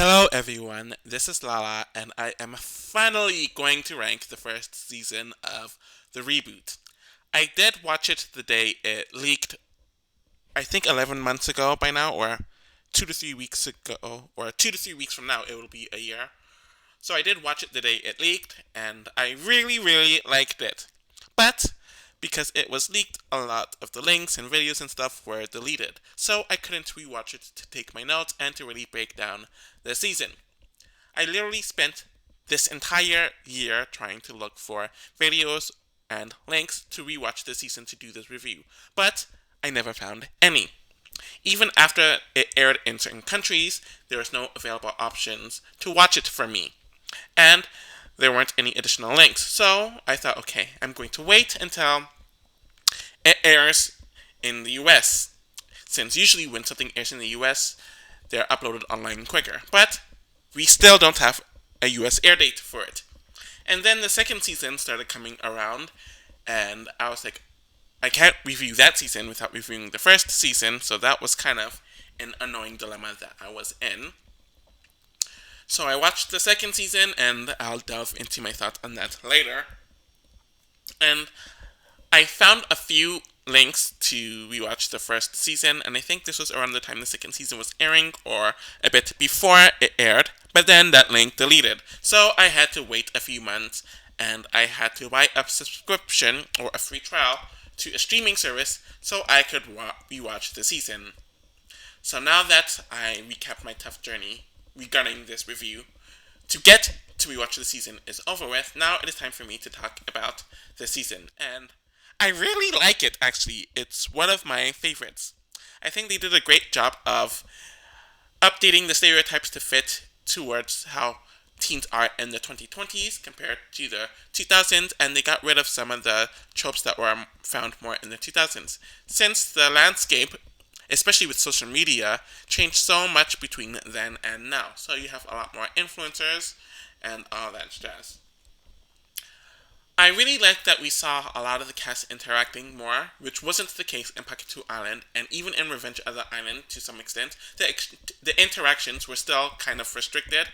Hello everyone, this is Lala, and I am finally going to rank the first season of the reboot. I did watch it the day it leaked, I think 11 months ago by now, or 2 to 3 weeks ago, or 2 to 3 weeks from now, it will be a year. So I did watch it the day it leaked, and I really, really liked it. But because it was leaked, a lot of the links and videos and stuff were deleted. So I couldn't rewatch it to take my notes and to really break down the season. I literally spent this entire year trying to look for videos and links to rewatch the season to do this review, but I never found any. Even after it aired in certain countries, there was no available options to watch it for me. And there weren't any additional links. So I thought, okay, I'm going to wait until it airs in the US. Since usually when something airs in the US, they're uploaded online quicker. But we still don't have a US air date for it. And then the second season started coming around, and I was like, I can't review that season without reviewing the first season, so that was kind of an annoying dilemma that I was in. So I watched the second season, and I'll delve into my thoughts on that later. And I found a few links to rewatch the first season, and I think this was around the time the second season was airing, or a bit before it aired, but then that link deleted. So I had to wait a few months, and I had to buy a subscription, or a free trial, to a streaming service so I could rewatch the season. So now that I recapped my tough journey regarding this review, to get to rewatch the season is over with, now it is time for me to talk about the season. And I really like it, actually. It's one of my favorites. I think they did a great job of updating the stereotypes to fit towards how teens are in the 2020s compared to the 2000s, and they got rid of some of the tropes that were found more in the 2000s. Since the landscape, especially with social media, changed so much between then and now. So you have a lot more influencers and all that jazz. I really liked that we saw a lot of the cast interacting more, which wasn't the case in Pocket 2 Island, and even in Revenge of the Island to some extent. The interactions were still kind of restricted,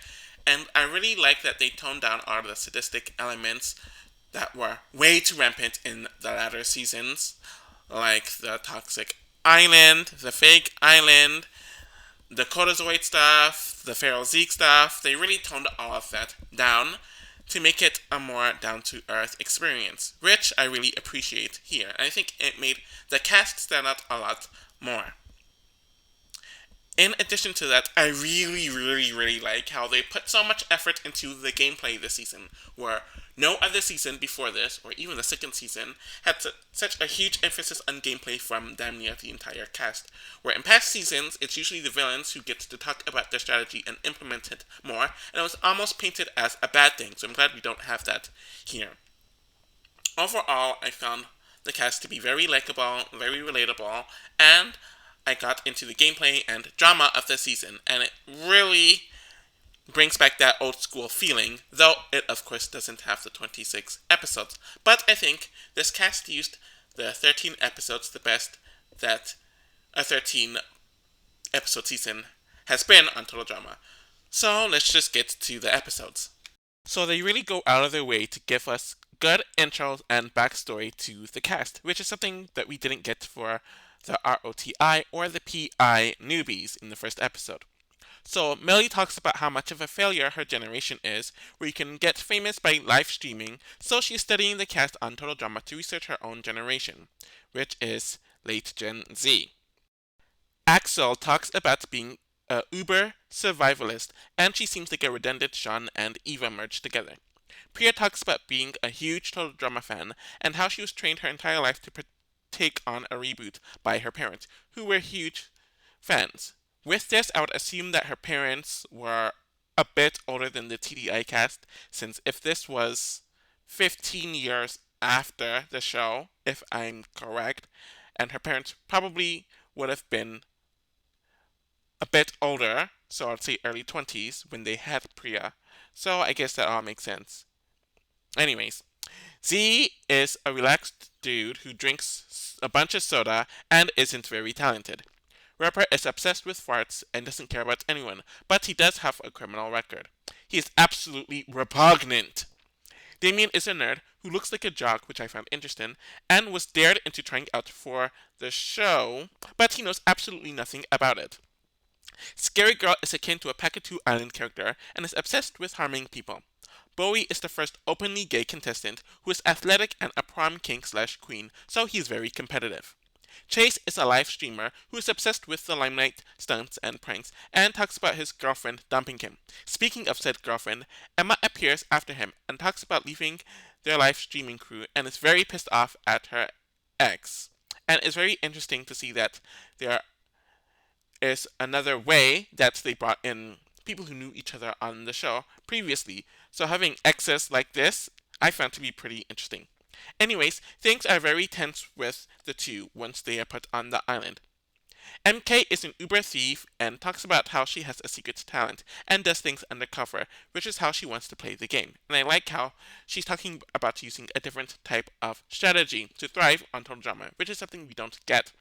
and I really liked that they toned down all of the sadistic elements that were way too rampant in the latter seasons, like the toxic island, the fake island, the Codazoid stuff, the Feral Zeke stuff. They really toned all of that down to make it a more down-to-earth experience, which I really appreciate here. And I think it made the cast stand out a lot more. In addition to that, I really, really, really like how they put so much effort into the gameplay this season, where no other season before this, or even the second season, had such a huge emphasis on gameplay from damn near the entire cast. Where in past seasons, it's usually the villains who get to talk about their strategy and implement it more, and it was almost painted as a bad thing, so I'm glad we don't have that here. Overall, I found the cast to be very likable, very relatable, and I got into the gameplay and drama of the season, and it really brings back that old school feeling, though it of course doesn't have the 26 episodes. But I think this cast used the 13 episodes the best that a 13 episode season has been on Total Drama. So let's just get to the episodes. So they really go out of their way to give us good intros and backstory to the cast, which is something that we didn't get for the ROTI or the PI newbies in the first episode. So Millie talks about how much of a failure her generation is, where you can get famous by live streaming, so she's studying the cast on Total Drama to research her own generation, which is late Gen Z. Axel talks about being a uber survivalist, and she seems like a redundant Sean and Eva merged together. Priya talks about being a huge Total Drama fan and how she was trained her entire life to take on a reboot by her parents, who were huge fans. With this, I would assume that her parents were a bit older than the TDI cast, since if this was 15 years after the show, if I'm correct, and her parents probably would have been a bit older, so I'd say early 20s when they had Priya. So I guess that all makes sense. Anyways, Z is a relaxed dude who drinks a bunch of soda and isn't very talented. Ripper is obsessed with farts and doesn't care about anyone, but he does have a criminal record. He is absolutely repugnant. Damien is a nerd who looks like a jock, which I found interesting, and was dared into trying out for the show, but he knows absolutely nothing about it. Scary Girl is akin to a Pakatu Island character and is obsessed with harming people. Bowie is the first openly gay contestant who is athletic and a prom king/queen, so he is very competitive. Chase is a live streamer who is obsessed with the limelight, stunts, and pranks, and talks about his girlfriend dumping him. Speaking of said girlfriend, Emma appears after him and talks about leaving their live streaming crew and is very pissed off at her ex. And it's very interesting to see that there is another way that they brought in people who knew each other on the show previously. So having exes like this, I found to be pretty interesting. Anyways, things are very tense with the two once they are put on the island. MK is an Uber thief and talks about how she has a secret talent and does things undercover, which is how she wants to play the game. And I like how she's talking about using a different type of strategy to thrive on Total Drama, which is something we don't get.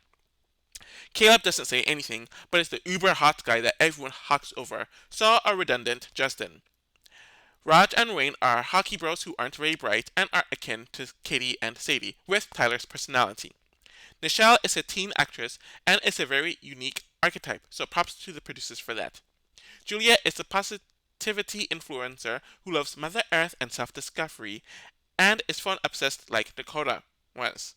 Caleb doesn't say anything, but is the uber hot guy that everyone hawks over, so a redundant Justin. Raj and Wayne are hockey bros who aren't very bright and are akin to Katie and Sadie, with Tyler's personality. Nichelle is a teen actress and is a very unique archetype, so props to the producers for that. Julia is a positivity influencer who loves Mother Earth and self-discovery, and is phone obsessed like Dakota was.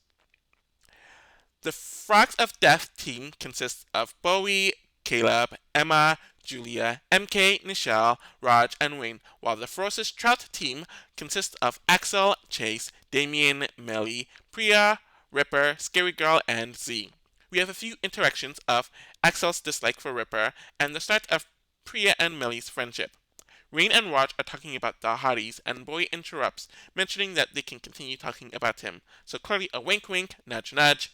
The Frogs of Death team consists of Bowie, Caleb, Emma, Julia, MK, Nichelle, Raj, and Wayne, while the Froze's Trout team consists of Axel, Chase, Damien, Melly, Priya, Ripper, Scary Girl, and Z. We have a few interactions of Axel's dislike for Ripper and the start of Priya and Melly's friendship. Rain and Raj are talking about the hotties, and Bowie interrupts, mentioning that they can continue talking about him. So clearly a wink wink, nudge nudge.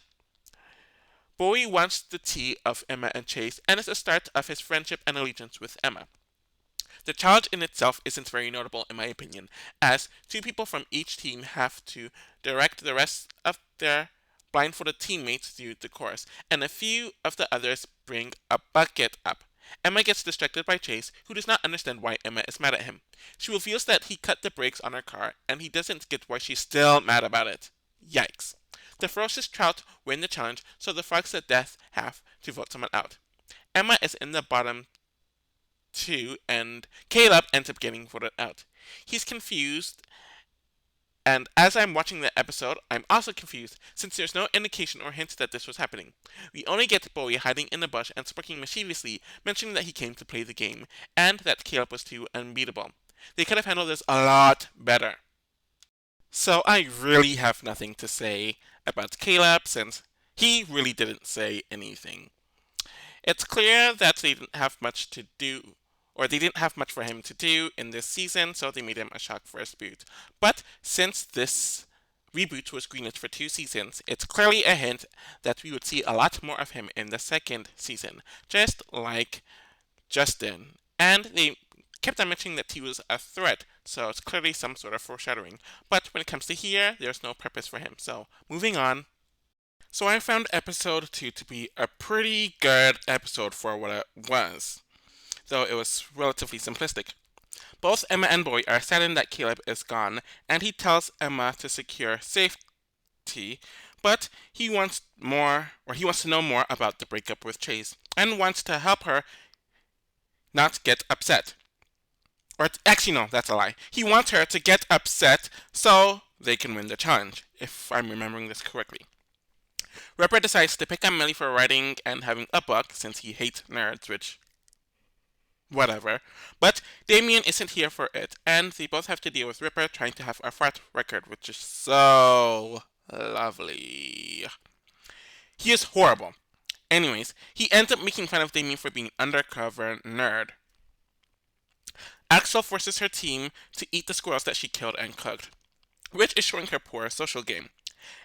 Bowie wants the tea of Emma and Chase, and is the start of his friendship and allegiance with Emma. The challenge in itself isn't very notable in my opinion, as two people from each team have to direct the rest of their blindfolded teammates through the course, and a few of the others bring a bucket up. Emma gets distracted by Chase, who does not understand why Emma is mad at him. She reveals that he cut the brakes on her car, and he doesn't get why she's still mad about it. Yikes. The ferocious Trout win the challenge, so the Frogs of Death have to vote someone out. Emma is in the bottom two, and Caleb ends up getting voted out. He's confused, and as I'm watching the episode, I'm also confused, since there's no indication or hint that this was happening. We only get Bowie hiding in a bush and smirking mischievously, mentioning that he came to play the game, and that Caleb was too unbeatable. They could have handled this a lot better. So I really have nothing to say about Caleb, since he really didn't say anything. It's clear that they didn't have much to do, or they didn't have much for him to do in this season, so they made him a shock first boot. But since this reboot was greenlit for 2 seasons, it's clearly a hint that we would see a lot more of him in the second season, just like Justin. And they kept on mentioning that he was a threat, so it's clearly some sort of foreshadowing. But when it comes to here, there's no purpose for him, so moving on. So I found episode 2 to be a pretty good episode for what it was, though it was relatively simplistic. Both Emma and Bowie are saddened that Caleb is gone, and he tells Emma to secure safety, but he wants to know more about the breakup with Chase, and wants to help her not get upset. Actually, no, that's a lie. He wants her to get upset so they can win the challenge, if I'm remembering this correctly. Ripper decides to pick on Millie for writing and having a book, since he hates nerds, which whatever. But Damien isn't here for it, and they both have to deal with Ripper trying to have a fart record, which is so lovely. He is horrible. Anyways, he ends up making fun of Damien for being an undercover nerd. Axel forces her team to eat the squirrels that she killed and cooked, which is showing her poor social game.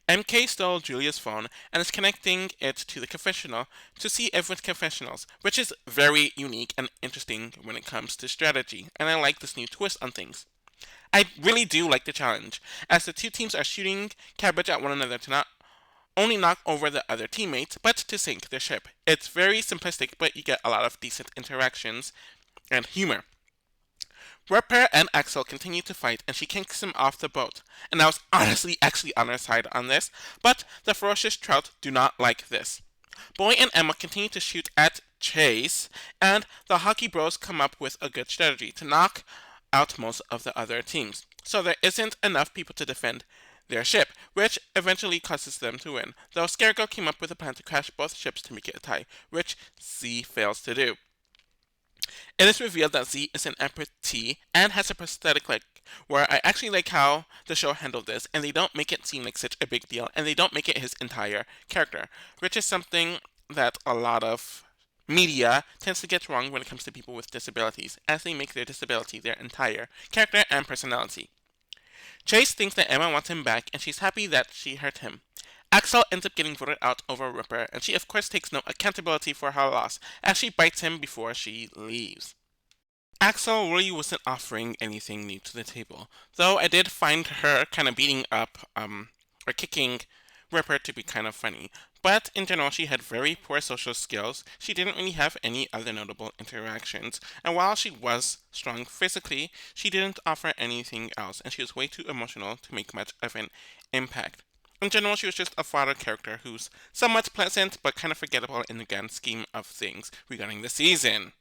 MK stole Julia's phone and is connecting it to the confessional to see everyone's confessionals, which is very unique and interesting when it comes to strategy, and I like this new twist on things. I really do like the challenge, as the two teams are shooting cabbage at one another to not only knock over the other teammates, but to sink their ship. It's very simplistic, but you get a lot of decent interactions and humor. Ripper and Axel continue to fight, and she kicks him off the boat. And I was honestly actually on her side on this, but the ferocious trout do not like this. Boy and Emma continue to shoot at Chase, and the Hockey Bros come up with a good strategy to knock out most of the other teams. So there isn't enough people to defend their ship, which eventually causes them to win. Though Scarecrow came up with a plan to crash both ships to make it a tie, which Z fails to do. It is revealed that Z is an amputee and has a prosthetic leg, where I actually like how the show handled this, and they don't make it seem like such a big deal, and they don't make it his entire character, which is something that a lot of media tends to get wrong when it comes to people with disabilities, as they make their disability their entire character and personality. Chase thinks that Emma wants him back, and she's happy that she hurt him. Axel ends up getting voted out over Ripper, and she of course takes no accountability for her loss, as she bites him before she leaves. Axel really wasn't offering anything new to the table, though I did find her kind of beating up, or kicking Ripper to be kind of funny. But in general, she had very poor social skills. She didn't really have any other notable interactions, and while she was strong physically, she didn't offer anything else, and she was way too emotional to make much of an impact. In general, she was just a fodder character who's somewhat pleasant but kind of forgettable in the grand scheme of things regarding the season.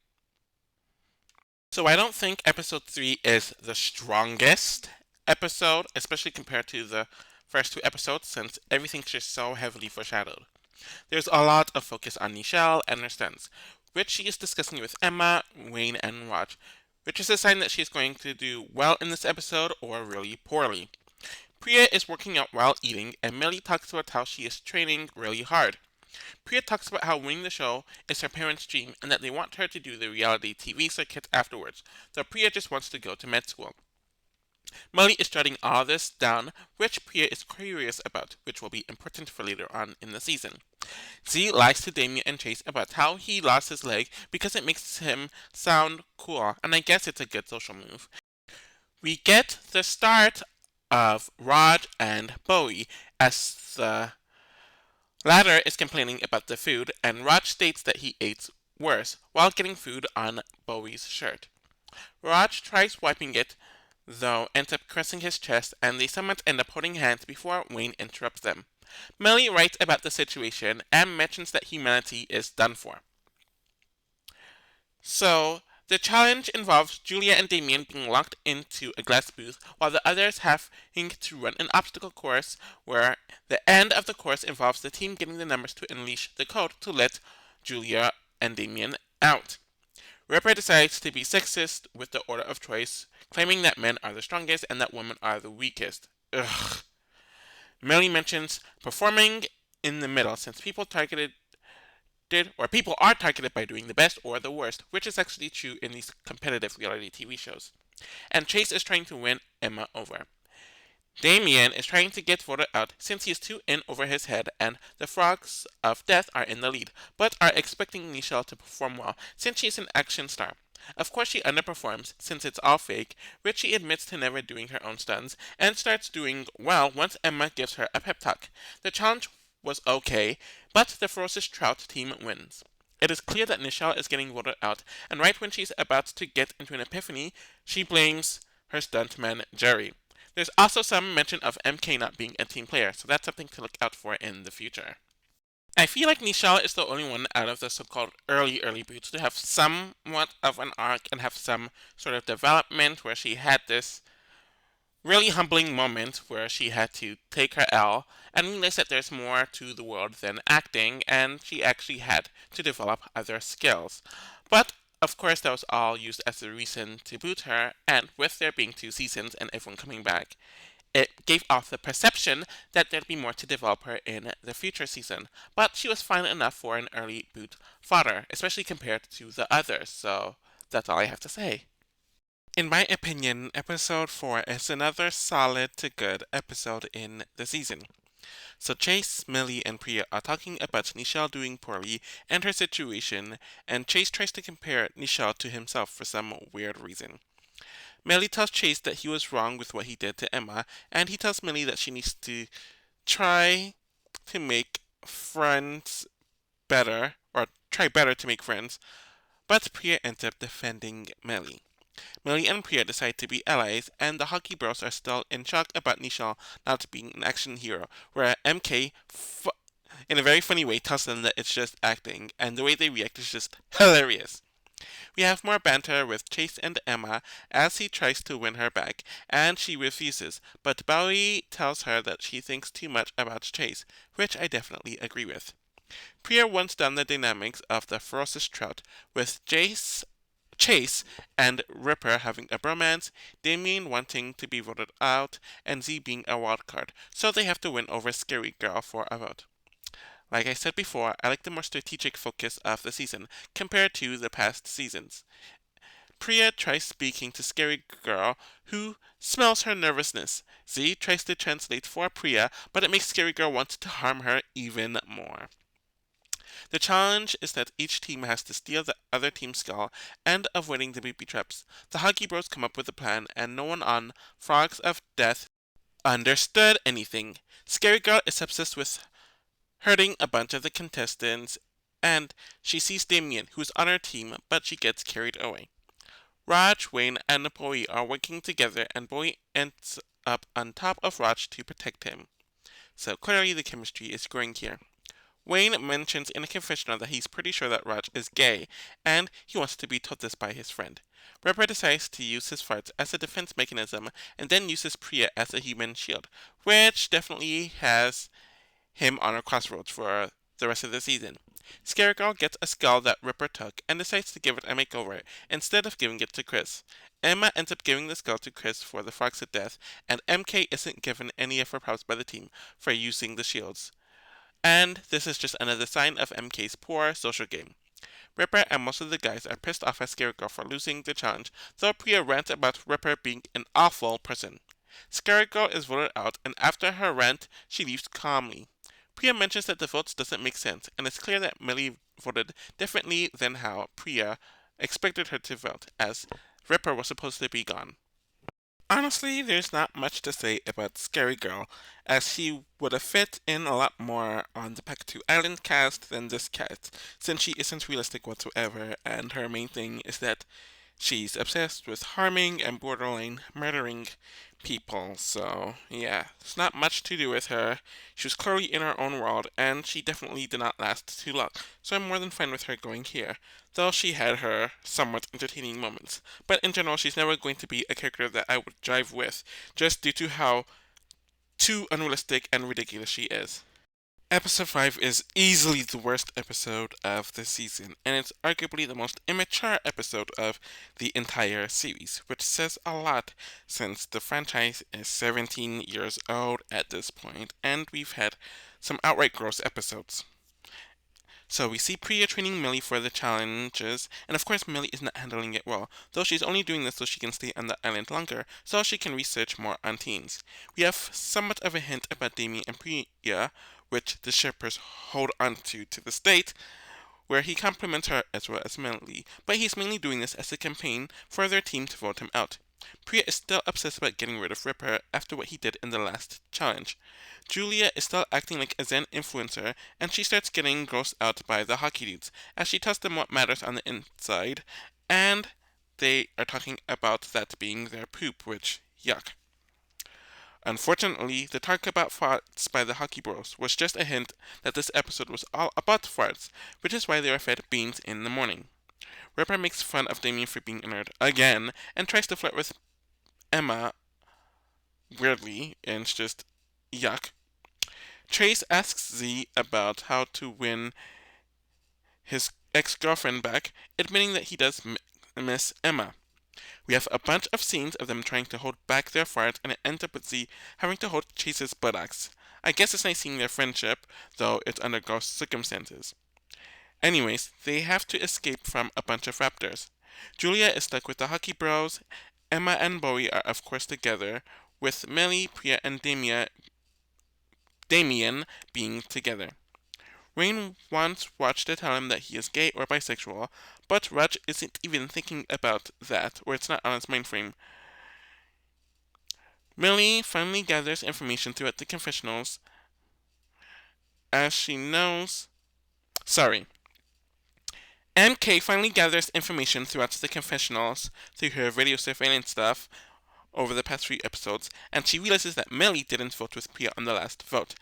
So I don't think episode 3 is the strongest episode, especially compared to the first two episodes, since everything's just so heavily foreshadowed. There's a lot of focus on Nichelle and her stunts, which she is discussing with Emma, Wayne, and Raj, which is a sign that she's going to do well in this episode or really poorly. Priya is working out while eating, and Millie talks about how she is training really hard. Priya talks about how winning the show is her parents' dream and that they want her to do the reality TV circuit afterwards, though Priya just wants to go to med school. Millie is jotting all this down, which Priya is curious about, which will be important for later on in the season. Z lies to Damien and Chase about how he lost his leg because it makes him sound cool, and I guess it's a good social move. We get the start of Raj and Bowie, as the latter is complaining about the food, and Raj states that he ate worse while getting food on Bowie's shirt. Raj tries wiping it, though ends up caressing his chest, and they somewhat end up holding hands before Wayne interrupts them. Millie writes about the situation and mentions that humanity is done for. So, the challenge involves Julia and Damien being locked into a glass booth while the others having to run an obstacle course where the end of the course involves the team getting the numbers to unleash the code to let Julia and Damien out. Ripper decides to be sexist with the order of choice, claiming that men are the strongest and that women are the weakest. Ugh. Millie mentions performing in the middle since people are targeted by doing the best or the worst, which is actually true in these competitive reality TV shows. And Chase is trying to win Emma over. Damien is trying to get voted out since he is too in over his head, and the Frogs of Death are in the lead, but are expecting Nichelle to perform well since she's an action star. Of course, she underperforms since it's all fake, which she admits to never doing her own stunts, and starts doing well once Emma gives her a pep talk. The challenge was okay, but the Ferocious Trout team wins. It is clear that Nichelle is getting voted out, and right when she's about to get into an epiphany, she blames her stuntman Jerry. There's also some mention of MK not being a team player, so that's something to look out for in the future. I feel like Nichelle is the only one out of the so-called early boots to have somewhat of an arc and have some sort of development where she had this really humbling moment where she had to take her L and realize that there's more to the world than acting, and she actually had to develop other skills. But of course, that was all used as a reason to boot her, and with there being 2 seasons and everyone coming back, it gave off the perception that there'd be more to develop her in the future season. But she was fine enough for an early boot fodder, especially compared to the others, so that's all I have to say. In my opinion, episode 4 is another solid to good episode in the season. So Chase, Millie, and Priya are talking about Nichelle doing poorly and her situation, and Chase tries to compare Nichelle to himself for some weird reason. Millie tells Chase that he was wrong with what he did to Emma, and he tells Millie that she needs to try to make friends better, or try better to make friends, but Priya ends up defending Melly. Millie and Priya decide to be allies, and the Hockey Bros are still in shock about Nishal not being an action hero, where MK, in a very funny way, tells them that it's just acting, and the way they react is just hilarious. We have more banter with Chase and Emma as he tries to win her back, and she refuses, but Bowie tells her that she thinks too much about Chase, which I definitely agree with. Priya wants down the dynamics of the ferocious trout, with Chase and Ripper having a bromance, Damien wanting to be voted out, and Z being a wild card, so they have to win over Scary Girl for a vote. Like I said before, I like the more strategic focus of the season compared to the past seasons. Priya tries speaking to Scary Girl, who smells her nervousness. Z tries to translate for Priya, but it makes Scary Girl want to harm her even more. The challenge is that each team has to steal the other team's skull and avoiding the booby traps. The Hockey Bros come up with a plan, and no one on Frogs of Death understood anything. Scary Girl is obsessed with hurting a bunch of the contestants, and she sees Damien, who's on her team, but she gets carried away. Raj, Wayne, and Bowie are working together, and Bowie ends up on top of Raj to protect him. So clearly the chemistry is growing here. Wayne mentions in a confessional that he's pretty sure that Raj is gay, and he wants to be told this by his friend. Ripper decides to use his farts as a defense mechanism, and then uses Priya as a human shield, which definitely has him on a crossroads for the rest of the season. Scaregirl gets a skull that Ripper took and decides to give it a makeover, instead of giving it to Chris. Emma ends up giving the skull to Chris for the Frogs of Death, and MK isn't given any of her props by the team for using the shields. And this is just another sign of MK's poor social game. Ripper and most of the guys are pissed off at Scaregirl for losing the challenge, though Priya rants about Ripper being an awful person. Scaregirl is voted out, and after her rant, she leaves calmly. Priya mentions that the votes doesn't make sense, and it's clear that Millie voted differently than how Priya expected her to vote, as Ripper was supposed to be gone. Honestly, there's not much to say about Scary Girl, as she would have fit in a lot more on the Pack 2 Island cast than this cast, since she isn't realistic whatsoever, and her main thing is that she's obsessed with harming and borderline murdering people, so yeah, there's not much to do with her. She was clearly in her own world, and she definitely did not last too long, so I'm more than fine with her going here, though she had her somewhat entertaining moments. But in general, she's never going to be a character that I would jive with, just due to how too unrealistic and ridiculous she is. Episode 5 is easily the worst episode of the season, and it's arguably the most immature episode of the entire series, which says a lot since the franchise is 17 years old at this point, and we've had some outright gross episodes. So we see Priya training Millie for the challenges, and of course Millie is not handling it well, though she's only doing this so she can stay on the island longer, so she can research more on teens. We have somewhat of a hint about Damien and Priya, which the shippers hold on to the state, where he compliments her as well as Millie, but he's mainly doing this as a campaign for their team to vote him out. Priya is still obsessed about getting rid of Ripper after what he did in the last challenge. Julia is still acting like a Zen influencer, and she starts getting grossed out by the hockey dudes, as she tells them what matters on the inside, and they are talking about that being their poop, which, yuck. Unfortunately, the talk about farts by the Hockey Bros was just a hint that this episode was all about farts, which is why they are fed beans in the morning. Ripper makes fun of Damien for being a nerd again, and tries to flirt with Emma weirdly, and it's just yuck. Trace asks Z about how to win his ex-girlfriend back, admitting that he does miss Emma. We have a bunch of scenes of them trying to hold back their farts, and it ends up with Z having to hold Chase's buttocks. I guess it's nice seeing their friendship, though it's under gross circumstances. Anyways, they have to escape from a bunch of raptors. Julia is stuck with the Hockey Bros. Emma and Bowie are of course together, with Millie, Priya, and Damien being together. Rain wants Raj to tell him that he is gay or bisexual, but Raj isn't even thinking about that, or it's not on his mind frame. Millie finally gathers information throughout the confessionals as she knows. Sorry. MK finally gathers information throughout the confessionals through her video surveillance stuff over the past 3 episodes, and she realizes that Millie didn't vote with Priya on the last vote.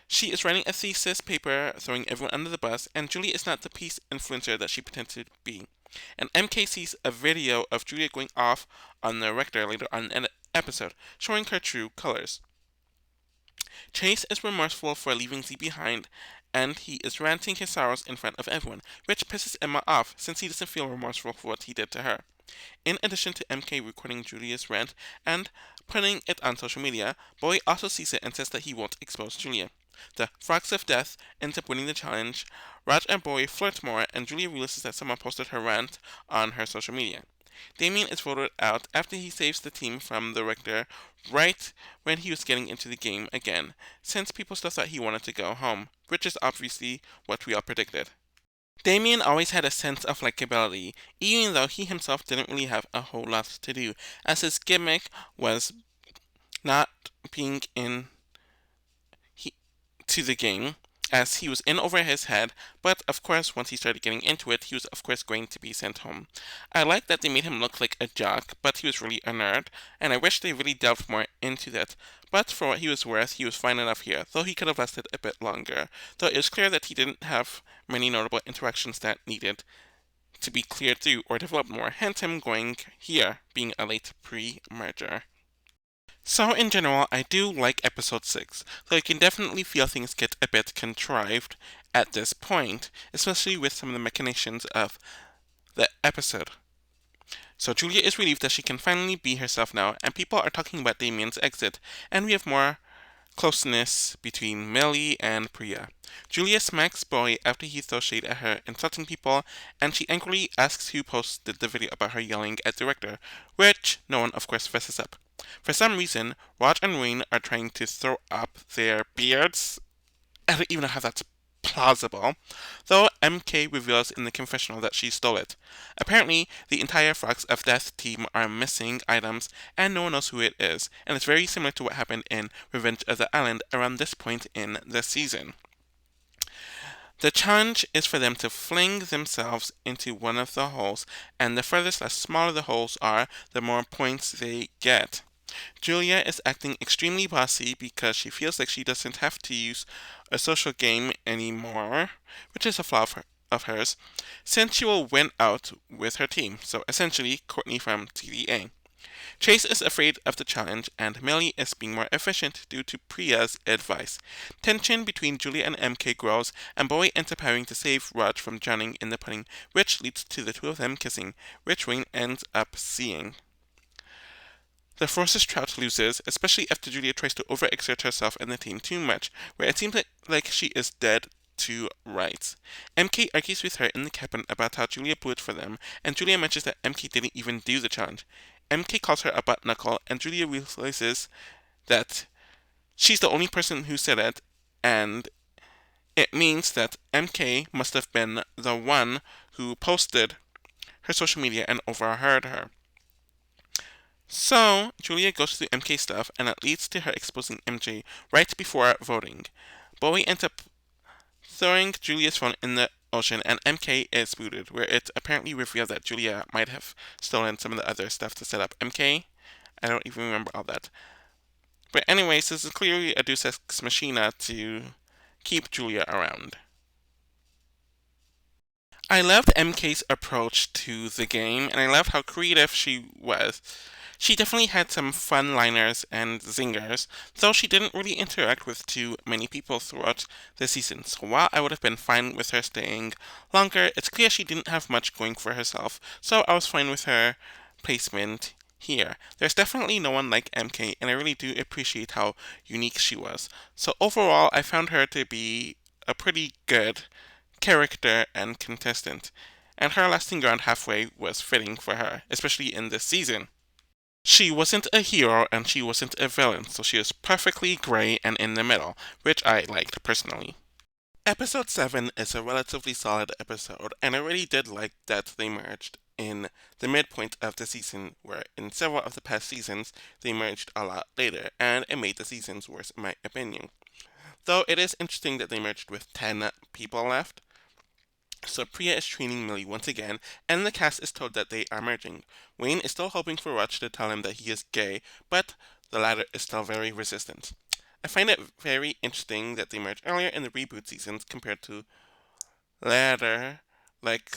She is writing a thesis paper throwing everyone under the bus, and Julia is not the peace influencer that she pretended to be. And MK sees a video of Julia going off on the rector later on in an episode, showing her true colors. Chase is remorseful for leaving Z behind, and he is ranting his sorrows in front of everyone, which pisses Emma off since he doesn't feel remorseful for what he did to her. In addition to MK recording Julia's rant and putting it on social media, Bowie also sees it and says that he won't expose Julia. The Frogs of Death ends up winning the challenge. Raj and Bowie flirt more, and Julia realizes that someone posted her rant on her social media. Damien is voted out after he saves the team from the rector right when he was getting into the game again, since people still thought he wanted to go home, which is obviously what we all predicted. Damien always had a sense of likability, even though he himself didn't really have a whole lot to do, as his gimmick was not being in to the game, as he was in over his head, but of course once he started getting into it, he was of course going to be sent home. I like that they made him look like a jock, but he was really a nerd, and I wish they really delved more into that. But for what he was worth, he was fine enough here, though he could have lasted a bit longer, though it was clear that he didn't have many notable interactions that needed to be cleared through or developed more, hence him going here, being a late pre-merger. So in general, I do like episode 6, though I can definitely feel things get a bit contrived at this point, especially with some of the machinations of the episode. So Julia is relieved that she can finally be herself now, and people are talking about Damien's exit, and we have more closeness between Millie and Priya. Julia smacks Boy after he throws shade at her, insulting people, and she angrily asks who posted the video about her yelling at the director, which no one of course fesses up. For some reason, Raj and Wayne are trying to throw up their beards. I don't even know how that's plausible, though MK reveals in the confessional that she stole it. Apparently, the entire Frogs of Death team are missing items, and no one knows who it is, and it's very similar to what happened in Revenge of the Island around this point in the season. The challenge is for them to fling themselves into one of the holes, and the furthest less smaller the holes are, the more points they get. Julia is acting extremely bossy because she feels like she doesn't have to use a social game anymore, which is a flaw of hers, since she will win out with her team, so essentially Courtney from TDA. Chase is afraid of the challenge, and Millie is being more efficient due to Priya's advice. Tension between Julia and MK grows, and Bowie ends up having to save Raj from drowning in the pudding, which leads to the two of them kissing, which Wayne ends up seeing. The Forces Trout loses, especially after Julia tries to overexert herself and the team too much, where it seems like she is dead to rights. MK argues with her in the cabin about how Julia blew it for them, and Julia mentions that MK didn't even do the challenge. MK calls her a butt knuckle, and Julia realizes that she's the only person who said it, and it means that MK must have been the one who posted her social media and overheard her. So, Julia goes through MK stuff, and it leads to her exposing MJ right before voting. Bowie ends up throwing Julia's phone in the ocean, and MK is booted, where it apparently revealed that Julia might have stolen some of the other stuff to set up MK. I don't even remember all that. But anyways, this is clearly a Deus Ex Machina to keep Julia around. I loved MK's approach to the game, and I loved how creative she was. She definitely had some fun liners and zingers, though she didn't really interact with too many people throughout the season. So while I would have been fine with her staying longer, it's clear she didn't have much going for herself, so I was fine with her placement here. There's definitely no one like MK, and I really do appreciate how unique she was. So overall, I found her to be a pretty good character and contestant, and her lasting around halfway was fitting for her, especially in this season. She wasn't a hero and she wasn't a villain, so she is perfectly grey and in the middle, which I liked personally. Episode 7 is a relatively solid episode, and I really did like that they merged in the midpoint of the season, where in several of the past seasons they merged a lot later, and it made the seasons worse in my opinion. though it is interesting that they merged with 10 people left. So Priya is training Millie once again, and the cast is told that they are merging. Wayne is still hoping for Raj to tell him that he is gay, but the latter is still very resistant. I find it very interesting that they merged earlier in the reboot seasons compared to later, like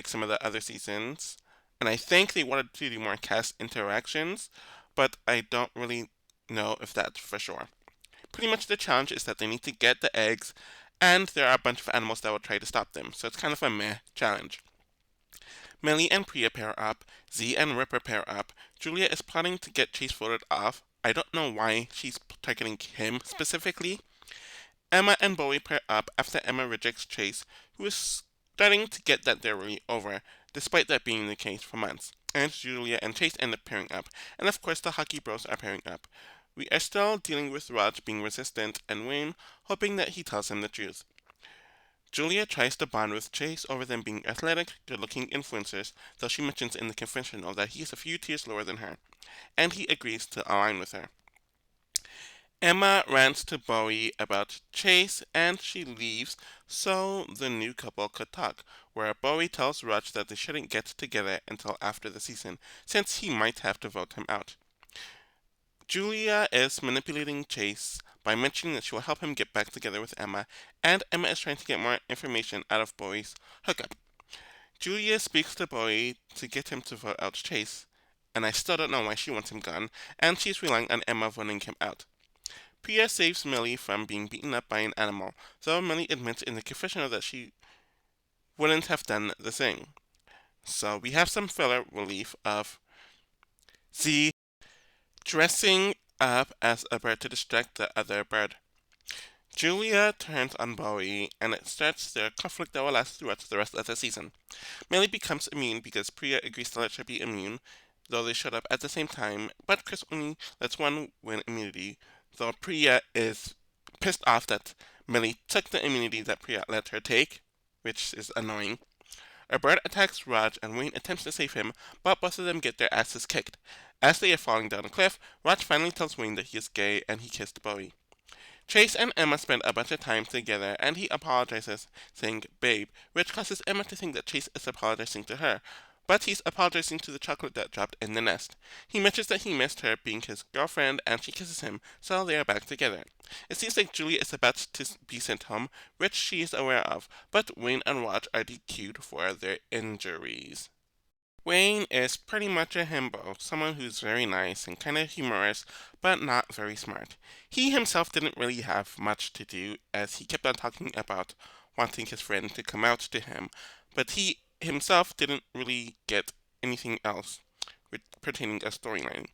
some of the other seasons. And I think they wanted to do more cast interactions, but I don't really know if that's for sure. Pretty much the challenge is that they need to get the eggs, and there are a bunch of animals that will try to stop them, so it's kind of a meh challenge. Millie and Priya pair up, Z and Ripper pair up, Julia is planning to get Chase voted off. I don't know why she's targeting him specifically. Emma and Bowie pair up after Emma rejects Chase, who is starting to get that they're really over, despite that being the case for months. And Julia and Chase end up pairing up, and of course the hockey bros are pairing up. We are still dealing with Raj being resistant and Wayne hoping that he tells him the truth. Julia tries to bond with Chase over them being athletic, good looking influencers, though she mentions in the confessional that he is a few tiers lower than her, and he agrees to align with her. Emma rants to Bowie about Chase and she leaves so the new couple could talk, where Bowie tells Raj that they shouldn't get together until after the season, since he might have to vote him out. Julia is manipulating Chase by mentioning that she will help him get back together with Emma, and Emma is trying to get more information out of Bowie's hookup. Julia speaks to Bowie to get him to vote out Chase, and I still don't know why she wants him gone, and she's relying on Emma voting him out. Priya saves Millie from being beaten up by an animal, though Millie admits in the confessional that she wouldn't have done the same. So we have some filler relief of Z dressing up as a bird to distract the other bird. Julia turns on Bowie, and it starts their conflict that will last throughout the rest of the season. Millie becomes immune because Priya agrees to let her be immune, though they showed up at the same time, but Chris only lets one win immunity, though Priya is pissed off that Millie took the immunity that Priya let her take, which is annoying. A bird attacks Raj and Wayne attempts to save him, but both of them get their asses kicked. As they are falling down a cliff, Raj finally tells Wayne that he is gay and he kissed Bowie. Chase and Emma spend a bunch of time together and he apologizes, saying babe, which causes Emma to think that Chase is apologizing to her. But he's apologizing to the chocolate that dropped in the nest. He mentions that he missed her being his girlfriend and she kisses him, so they are back together. It seems like Julie is about to be sent home, which she is aware of, but Wayne and Raj are DQ'd for their injuries. Wayne is pretty much a himbo, someone who's very nice and kind of humorous, but not very smart. He himself didn't really have much to do, as he kept on talking about wanting his friend to come out to him, but he himself didn't really get anything else pertaining a storyline.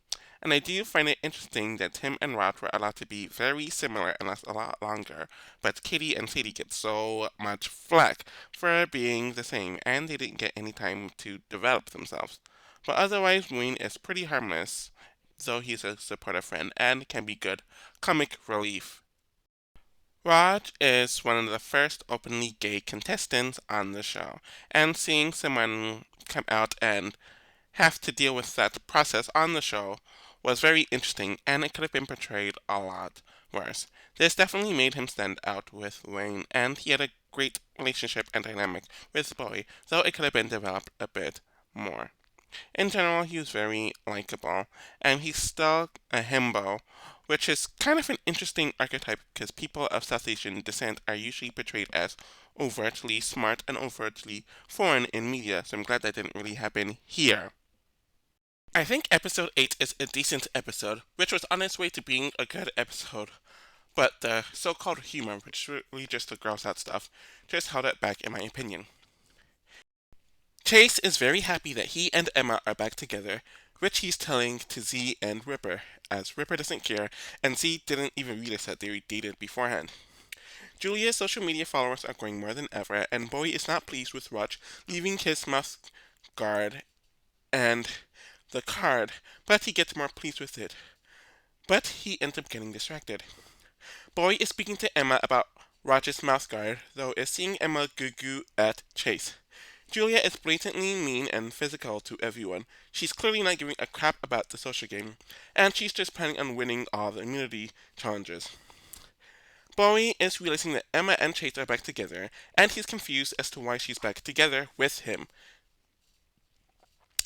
And I do find it interesting that Tim and Rod were allowed to be very similar and last a lot longer, but Katie and Sadie get so much flack for being the same, and they didn't get any time to develop themselves. But otherwise, Wayne is pretty harmless, though he's a supportive friend and can be good comic relief. Raj is one of the first openly gay contestants on the show, and seeing someone come out and have to deal with that process on the show was very interesting and it could have been portrayed a lot worse. This definitely made him stand out with Wayne and he had a great relationship and dynamic with Bowie, though it could have been developed a bit more. In general, he was very likable and he's still a himbo, which is kind of an interesting archetype because people of South Asian descent are usually portrayed as overtly smart and overtly foreign in media, so I'm glad that didn't really happen here. I think episode 8 is a decent episode, which was on its way to being a good episode, but the so called humor, which really just the gross out stuff, just held it back in my opinion. Chase is very happy that he and Emma are back together, which he's telling to Z and Ripper, as Ripper doesn't care, and Z didn't even realize that they dated beforehand. Julia's social media followers are growing more than ever, and Bowie is not pleased with Raj leaving his mouth guard and the card, but he gets more pleased with it. But he ends up getting distracted. Bowie is speaking to Emma about Raj's mouth guard, though is seeing Emma goo goo at Chase. Julia is blatantly mean and physical to everyone. She's clearly not giving a crap about the social game, and she's just planning on winning all the immunity challenges. Bowie is realizing that Emma and Chase are back together, and he's confused as to why she's back together with him.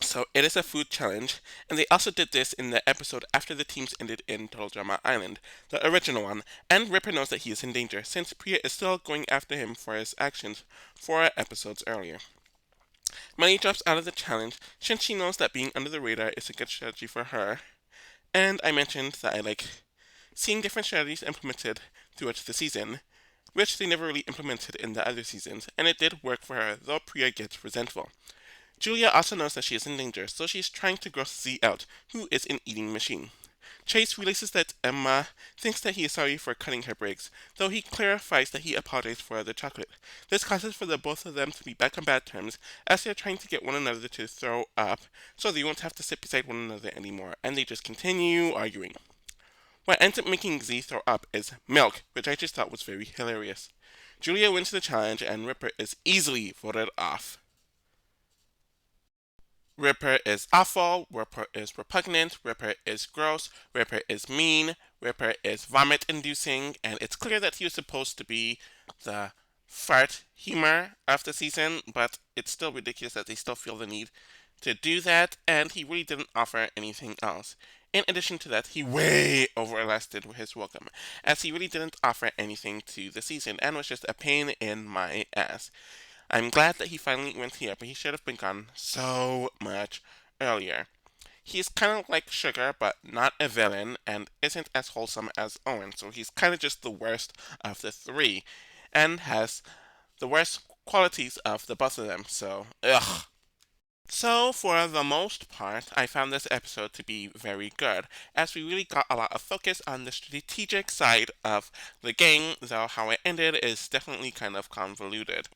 So it is a food challenge, and they also did this in the episode after the teams ended in Total Drama Island, the original one, and Ripper knows that he is in danger since Priya is still going after him for his actions 4 episodes earlier. Melly drops out of the challenge since she knows that being under the radar is a good strategy for her, and I mentioned that I like seeing different strategies implemented throughout the season, which they never really implemented in the other seasons, and it did work for her, though Priya gets resentful. Julia also knows that she is in danger, so she's trying to gross Z out, who is an eating machine. Chase realizes that Emma thinks that he is sorry for cutting her breaks, though he clarifies that he apologized for the chocolate. This causes for the both of them to be back on bad terms, as they are trying to get one another to throw up, so they won't have to sit beside one another anymore, and they just continue arguing. What ends up making Z throw up is milk, which I just thought was very hilarious. Julia wins the challenge, and Ripper is easily voted off. Ripper is awful, Ripper is repugnant, Ripper is gross, Ripper is mean, Ripper is vomit inducing, and it's clear that he was supposed to be the fart humor of the season, but it's still ridiculous that they still feel the need to do that, and he really didn't offer anything else. In addition to that, he way overlasted his welcome, as he really didn't offer anything to the season and was just a pain in my ass. I'm glad that he finally went here, but he should have been gone so much earlier. He's kind of like Sugar, but not a villain, and isn't as wholesome as Owen, so he's kind of just the worst of the three, and has the worst qualities of the both of them, so ugh. So, for the most part, I found this episode to be very good, as we really got a lot of focus on the strategic side of the game, though how it ended is definitely kind of convoluted.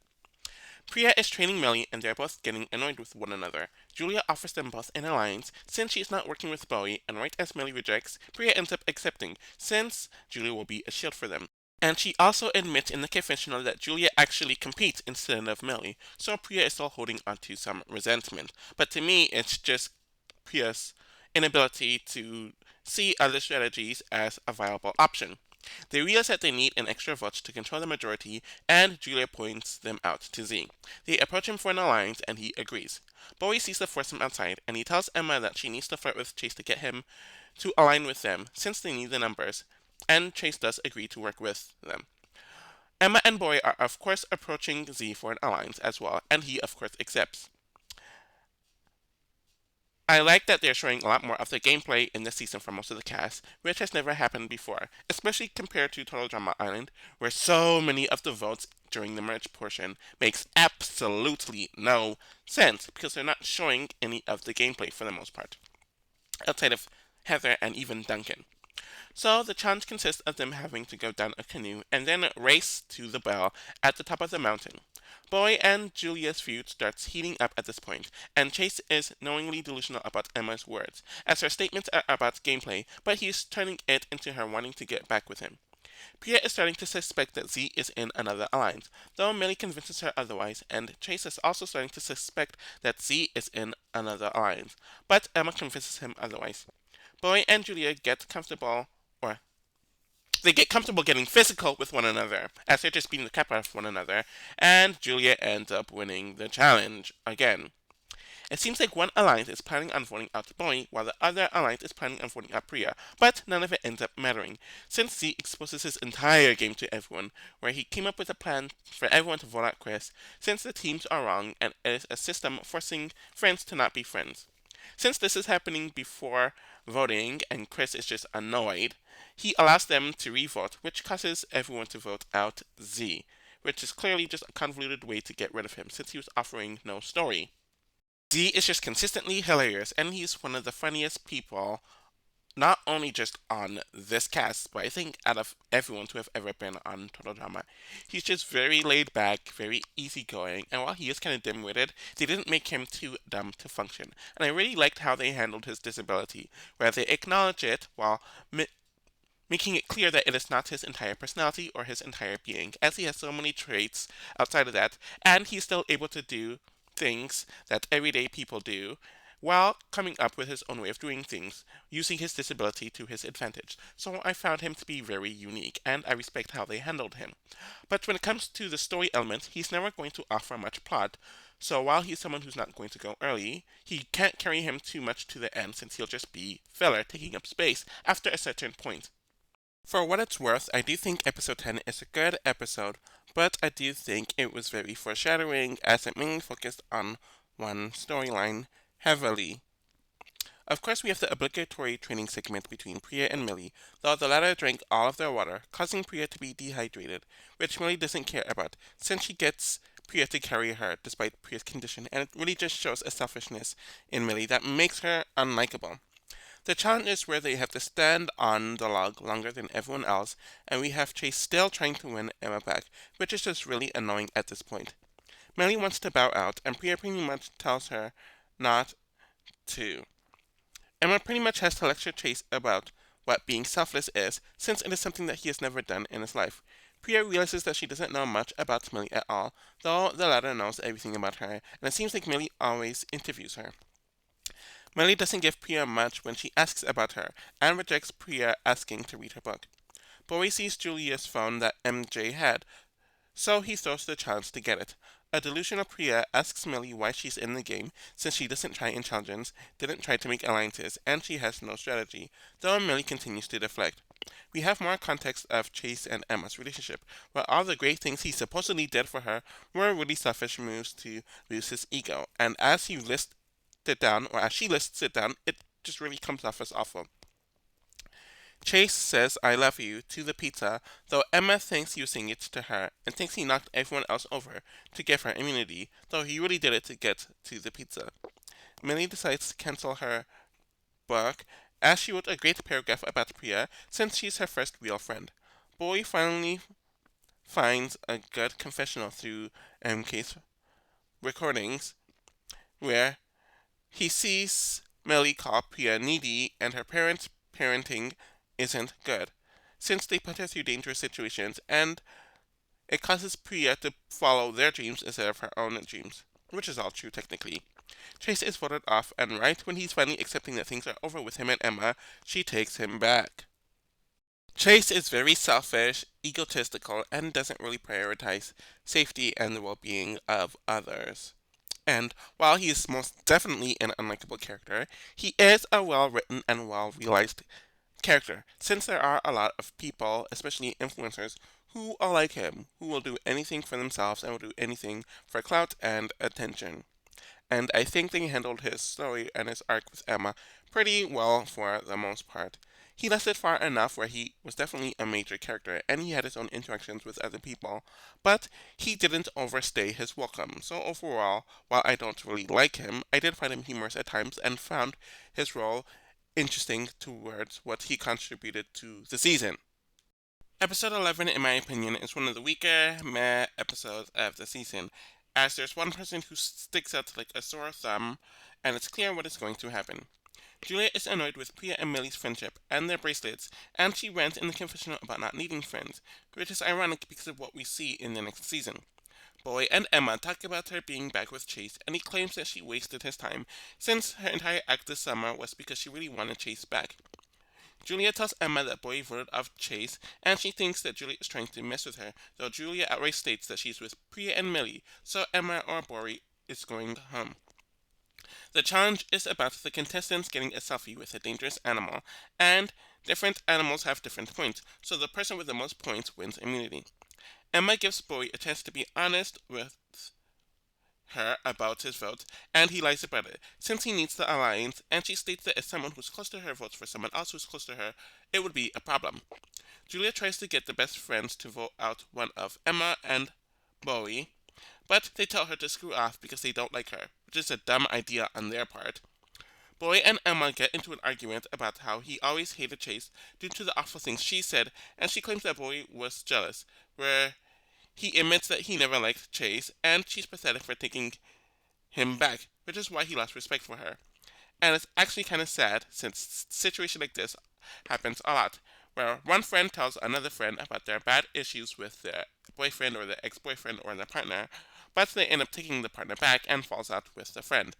Priya is training Melly, and they're both getting annoyed with one another. Julia offers them both an alliance since she is not working with Bowie, and right as Melly rejects, Priya ends up accepting since Julia will be a shield for them. And she also admits in the confessional that Julia actually competes instead of Melly, so Priya is still holding onto some resentment. But to me, it's just Priya's inability to see other strategies as a viable option. They realize that they need an extra vote to control the majority, and Julia points them out to Z. They approach him for an alliance, and he agrees. Bowie sees the foursome outside, and he tells Emma that she needs to flirt with Chase to get him to align with them, since they need the numbers, and Chase does agree to work with them. Emma and Bowie are of course approaching Z for an alliance as well, and he of course accepts. I like that they're showing a lot more of the gameplay in this season for most of the cast, which has never happened before, especially compared to Total Drama Island, where so many of the votes during the merge portion makes absolutely no sense because they're not showing any of the gameplay for the most part, outside of Heather and even Duncan. So the challenge consists of them having to go down a canoe and then race to the bell at the top of the mountain. Boy and Julia's feud starts heating up at this point, and Chase is knowingly delusional about Emma's words, as her statements are about gameplay, but he's turning it into her wanting to get back with him. Priya is starting to suspect that Z is in another alliance, though Millie convinces her otherwise, and Chase is also starting to suspect that Z is in another alliance, but Emma convinces him otherwise. Boy and Julia get comfortable, or they get comfortable getting physical with one another, as they're just beating the crap out of one another, and Julia ends up winning the challenge again. It seems like one alliance is planning on voting out Boy, while the other alliance is planning on voting out Priya, but none of it ends up mattering, since Z exposes his entire game to everyone, where he came up with a plan for everyone to vote out Chris, since the teams are wrong and it is a system forcing friends to not be friends. Since this is happening before voting and Chris is just annoyed, he allows them to re-vote, which causes everyone to vote out Z, which is clearly just a convoluted way to get rid of him since he was offering no story. Z is just consistently hilarious, and he's one of the funniest people, not only just on this cast, but I think out of everyone to have ever been on Total Drama. He's just very laid back, very easygoing, and while he is kind of dim-witted, they didn't make him too dumb to function. And I really liked how they handled his disability, where they acknowledge it while making it clear that it is not his entire personality or his entire being, as he has so many traits outside of that, and he's still able to do things that everyday people do, while coming up with his own way of doing things, using his disability to his advantage. So I found him to be very unique, and I respect how they handled him. But when it comes to the story element, he's never going to offer much plot. So while he's someone who's not going to go early, he can't carry him too much to the end since he'll just be filler taking up space after a certain point. For what it's worth, I do think episode 10 is a good episode, but I do think it was very foreshadowing as it mainly focused on one storyline heavily. Of course, we have the obligatory training segment between Priya and Millie, though the latter drank all of their water, causing Priya to be dehydrated, which Millie doesn't care about, since she gets Priya to carry her despite Priya's condition, and it really just shows a selfishness in Millie that makes her unlikable. The challenge is where they have to stand on the log longer than everyone else, and we have Chase still trying to win Emma back, which is just really annoying at this point. Millie wants to bow out, and Priya pretty much tells her not to. Emma pretty much has to lecture Chase about what being selfless is, since it is something that he has never done in his life. Priya realizes that she doesn't know much about Millie at all, though the latter knows everything about her, and it seems like Millie always interviews her. Millie doesn't give Priya much when she asks about her, and rejects Priya asking to read her book. Bowie sees Julia's phone that MJ had, so he throws the chance to get it. A delusional Priya asks Millie why she's in the game, since she doesn't try intelligence, didn't try to make alliances, and she has no strategy, though Millie continues to deflect. We have more context of Chase and Emma's relationship, where all the great things he supposedly did for her were really selfish moves to lose his ego, and as he lists it down, or as she lists it down, it just really comes off as awful. Chase says I love you to the pizza, though Emma thinks using it to her and thinks he knocked everyone else over to give her immunity, though he really did it to get to the pizza. Millie decides to cancel her book as she wrote a great paragraph about Priya since she's her first real friend. Boy finally finds a good confessional through MK's recordings where he sees Millie call Priya needy and her parents' parenting isn't good, since they put her through dangerous situations and it causes Priya to follow their dreams instead of her own dreams, which is all true technically. Chase is voted off, and right when he's finally accepting that things are over with him and Emma, she takes him back. Chase is very selfish, egotistical, and doesn't really prioritize safety and the well being of others. And while he is most definitely an unlikable character, he is a well written and well realized character, since there are a lot of people, especially influencers, who are like him, who will do anything for themselves and will do anything for clout and attention. And I think they handled his story and his arc with Emma pretty well for the most part. He lasted far enough where he was definitely a major character and he had his own interactions with other people, but he didn't overstay his welcome. So overall, while I don't really like him, I did find him humorous at times and found his role interesting towards what he contributed to the season. Episode 11, in my opinion, is one of the weaker meh episodes of the season, as there's one person who sticks out like a sore thumb, and it's clear what is going to happen. Julia is annoyed with Priya and Millie's friendship and their bracelets, and she rants in the confessional about not needing friends, which is ironic because of what we see in the next season. Boy and Emma talk about her being back with Chase, and he claims that she wasted his time, since her entire act this summer was because she really wanted Chase back. Julia tells Emma that Boy voted off Chase, and she thinks that Julia is trying to mess with her, though Julia outright states that she's with Priya and Millie, so Emma or Bori is going home. The challenge is about the contestants getting a selfie with a dangerous animal, and different animals have different points, so the person with the most points wins immunity. Emma gives Boy a chance to be honest with her about his vote, and he lies about it, since he needs the alliance, and she states that if someone who's close to her votes for someone else who's close to her, it would be a problem. Julia tries to get the best friends to vote out one of Emma and Bowie, but they tell her to screw off because they don't like her, which is a dumb idea on their part. Bowie and Emma get into an argument about how he always hated Chase due to the awful things she said, and she claims that Bowie was jealous, where he admits that he never liked Chase, and she's pathetic for taking him back, which is why he lost respect for her. And it's actually kind of sad, since a situation like this happens a lot, where one friend tells another friend about their bad issues with their boyfriend or their ex-boyfriend or their partner, but they end up taking the partner back and falls out with the friend.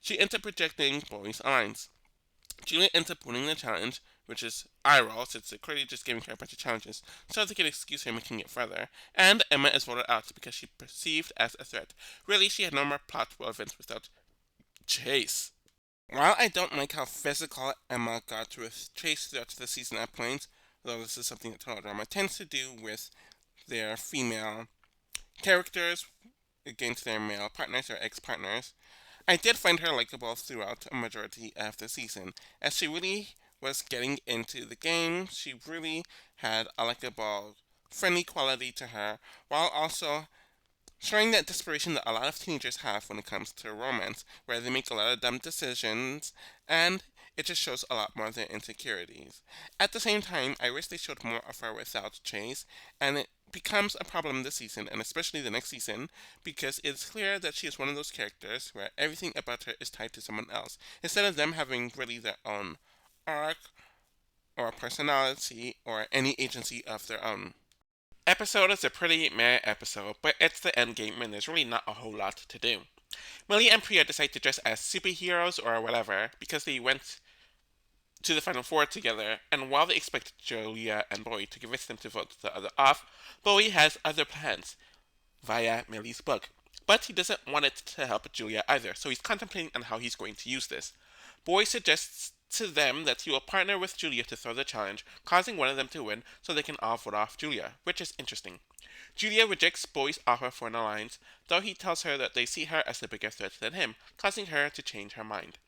She ends up rejecting Boy's lines. Julia ends up winning the challenge, which is eye roll since they're clearly just giving her a bunch of challenges, so they can excuse her making it further. And Emma is voted out because she perceived as a threat. Really, she had no more plot relevance without Chase. While I don't like how physical Emma got with Chase throughout the season at points, though this is something that total drama tends to do with their female characters against their male partners or ex-partners, I did find her likable throughout a majority of the season, as she really was getting into the game. She really had a likable, friendly quality to her, while also showing that desperation that a lot of teenagers have when it comes to romance, where they make a lot of dumb decisions, and it just shows a lot more of their insecurities. At the same time, I wish they showed more of her without Chase, and it becomes a problem this season, and especially the next season, because it's clear that she is one of those characters where everything about her is tied to someone else, instead of them having really their own arc, or personality, or any agency of their own. Episode is a pretty meh episode, but it's the end game and there's really not a whole lot to do. Millie and Priya decide to dress as superheroes or whatever because they went to the Final Four together, and while they expect Julia and Bowie to convince them to vote the other off, Bowie has other plans via Millie's book. But he doesn't want it to help Julia either, so he's contemplating on how he's going to use this. Bowie suggests to them that he will partner with Julia to throw the challenge, causing one of them to win so they can all vote off Julia, which is interesting. Julia rejects Bowie's offer for an alliance, though he tells her that they see her as a bigger threat than him, causing her to change her mind.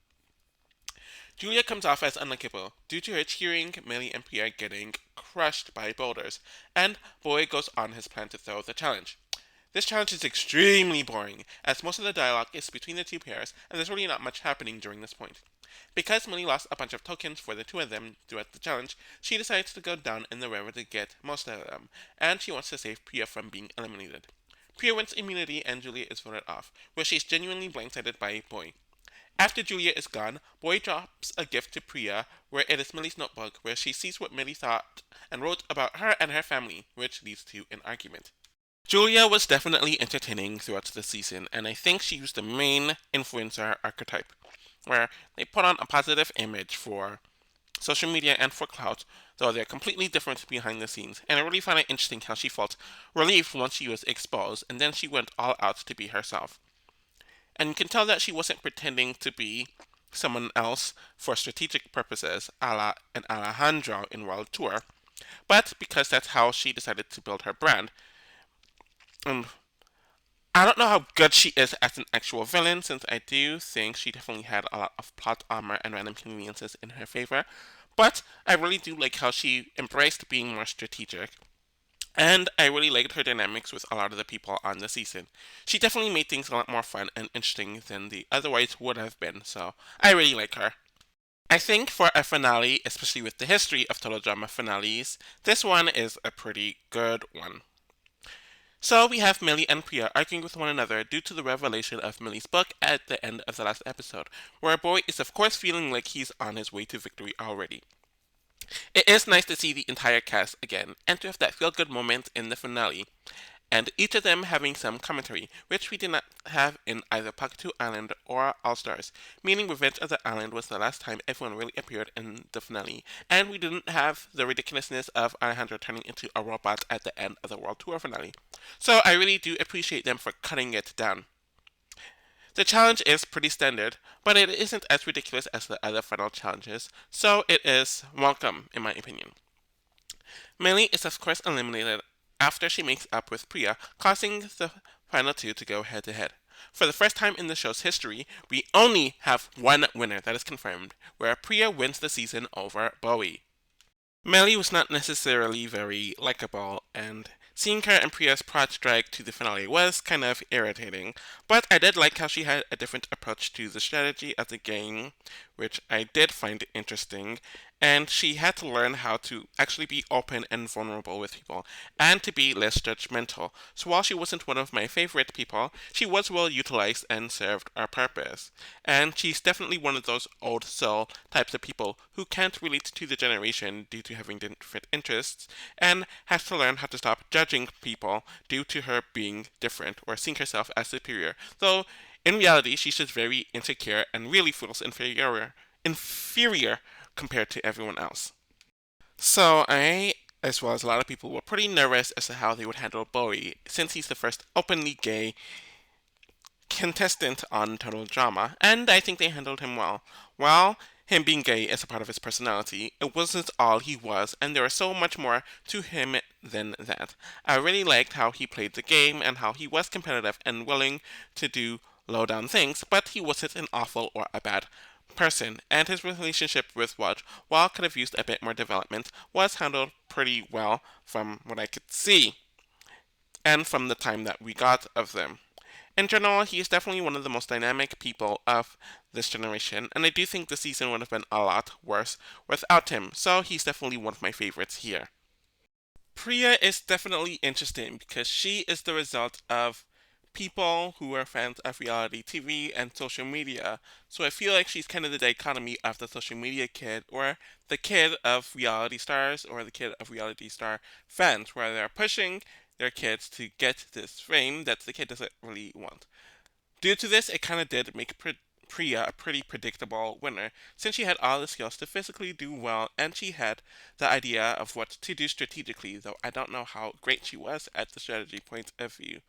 Julia comes off as unlikable due to her cheering Millie and Pierre getting crushed by boulders, and Bowie goes on his plan to throw the challenge. This challenge is extremely boring, as most of the dialogue is between the two pairs, and there's really not much happening during this point. Because Millie lost a bunch of tokens for the two of them throughout the challenge, she decides to go down in the river to get most of them, and she wants to save Priya from being eliminated. Priya wins immunity and Julia is voted off, where she's genuinely blindsided by Boy. After Julia is gone, Boy drops a gift to Priya, where it is Millie's notebook, where she sees what Millie thought and wrote about her and her family, which leads to an argument. Julia was definitely entertaining throughout the season, and I think she used the main influencer archetype, where they put on a positive image for social media and for clout, though they're completely different behind the scenes, and I really find it interesting how she felt relieved once she was exposed, and then she went all out to be herself. And you can tell that she wasn't pretending to be someone else for strategic purposes, a la an Alejandro in World Tour, but because that's how she decided to build her brand. And I don't know how good she is as an actual villain, since I do think she definitely had a lot of plot armor and random conveniences in her favor, but I really do like how she embraced being more strategic. And I really liked her dynamics with a lot of the people on the season. She definitely made things a lot more fun and interesting than they otherwise would have been, so I really like her. I think for a finale, especially with the history of total drama finales, this one is a pretty good one. So we have Millie and Priya arguing with one another due to the revelation of Millie's book at the end of the last episode, where Boy is of course feeling like he's on his way to victory already. It is nice to see the entire cast again, and to have that feel good moment in the finale, and each of them having some commentary, which we did not have in either Pakatu Island or All Stars, meaning Revenge of the Island was the last time everyone really appeared in the finale, and we didn't have the ridiculousness of Alejandro turning into a robot at the end of the World Tour finale. So I really do appreciate them for cutting it down. The challenge is pretty standard, but it isn't as ridiculous as the other final challenges, so it is welcome, in my opinion. Millie is of course eliminated after she makes up with Priya, causing the final two to go head to head. For the first time in the show's history, we only have one winner that is confirmed, where Priya wins the season over Bowie. Millie was not necessarily very likable, and seeing her and Priya's plot drag to the finale was kind of irritating, but I did like how she had a different approach to the strategy of the game, which I did find interesting, and she had to learn how to actually be open and vulnerable with people, and to be less judgmental. So while she wasn't one of my favorite people, she was well utilized and served our purpose. And she's definitely one of those old soul types of people who can't relate to the generation due to having different interests, and has to learn how to stop judging people due to her being different or seeing herself as superior. Though In reality, she's just very insecure and really feels inferior compared to everyone else. So I, as well as a lot of people, were pretty nervous as to how they would handle Bowie, since he's the first openly gay contestant on Total Drama, and I think they handled him well. While him being gay is a part of his personality, it wasn't all he was, and there was so much more to him than that. I really liked how he played the game and how he was competitive and willing to do low down things, but he wasn't an awful or a bad person, and his relationship with Watch, while could have used a bit more development, was handled pretty well from what I could see, and from the time that we got of them. In general, he is definitely one of the most dynamic people of this generation, and I do think the season would have been a lot worse without him, so he's definitely one of my favorites here. Priya is definitely interesting because she is the result of people who are fans of reality TV and social media. So I feel like she's kind of the dichotomy of the social media kid or the kid of reality stars or the kid of reality star fans, where they're pushing their kids to get this fame that the kid doesn't really want. Due to this, it kind of did make Priya a pretty predictable winner, since she had all the skills to physically do well and she had the idea of what to do strategically, though I don't know how great she was at the strategy point of view.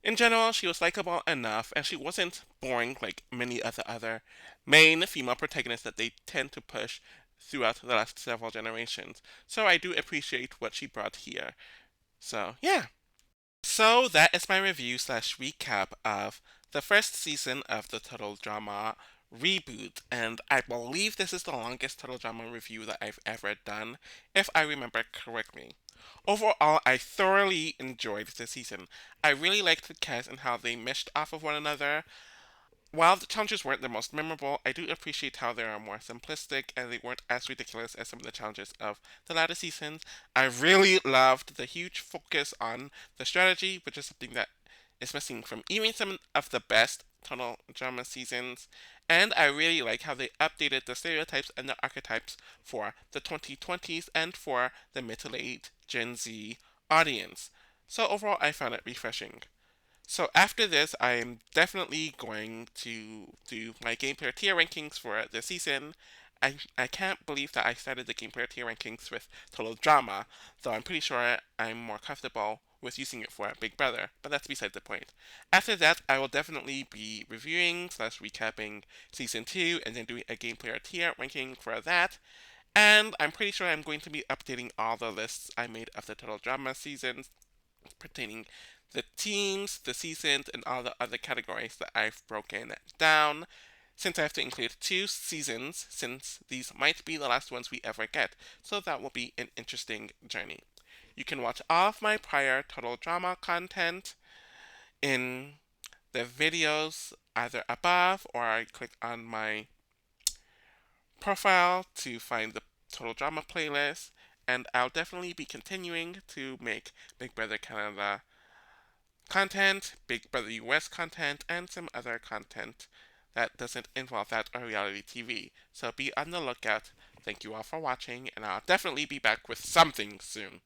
In general, she was likable enough and she wasn't boring like many of the other main female protagonists that they tend to push throughout the last several generations. So I do appreciate what she brought here. So, yeah. So that is my review slash recap of the first season of the Total Drama Reboot, and I believe this is the longest Total Drama review that I've ever done, if I remember correctly. Overall, I thoroughly enjoyed the season. I really liked the cast and how they meshed off of one another. While the challenges weren't the most memorable, I do appreciate how they are more simplistic and they weren't as ridiculous as some of the challenges of the latter seasons. I really loved the huge focus on the strategy, which is something that is missing from even some of the best Total Drama seasons. And I really like how they updated the stereotypes and the archetypes for the 2020s and for the mid to late Gen Z audience. So overall, I found it refreshing. So after this, I'm definitely going to do my game player tier rankings for the season. I can't believe that I started the game player tier rankings with Total Drama, though I'm pretty sure I'm more comfortable with using it for Big Brother, but that's beside the point. After that, I will definitely be reviewing slash recapping season 2 and then doing a game player tier ranking for that. And I'm pretty sure I'm going to be updating all the lists I made of the Total Drama seasons pertaining the teams, the seasons, and all the other categories that I've broken down. Since I have to include 2 seasons, since these might be the last ones we ever get, so that will be an interesting journey. You can watch all of my prior Total Drama content in the videos either above or click on my profile to find the Total Drama playlist. And I'll definitely be continuing to make Big Brother Canada content, Big Brother US content, and some other content that doesn't involve that or reality TV. So be on the lookout. Thank you all for watching, and I'll definitely be back with something soon.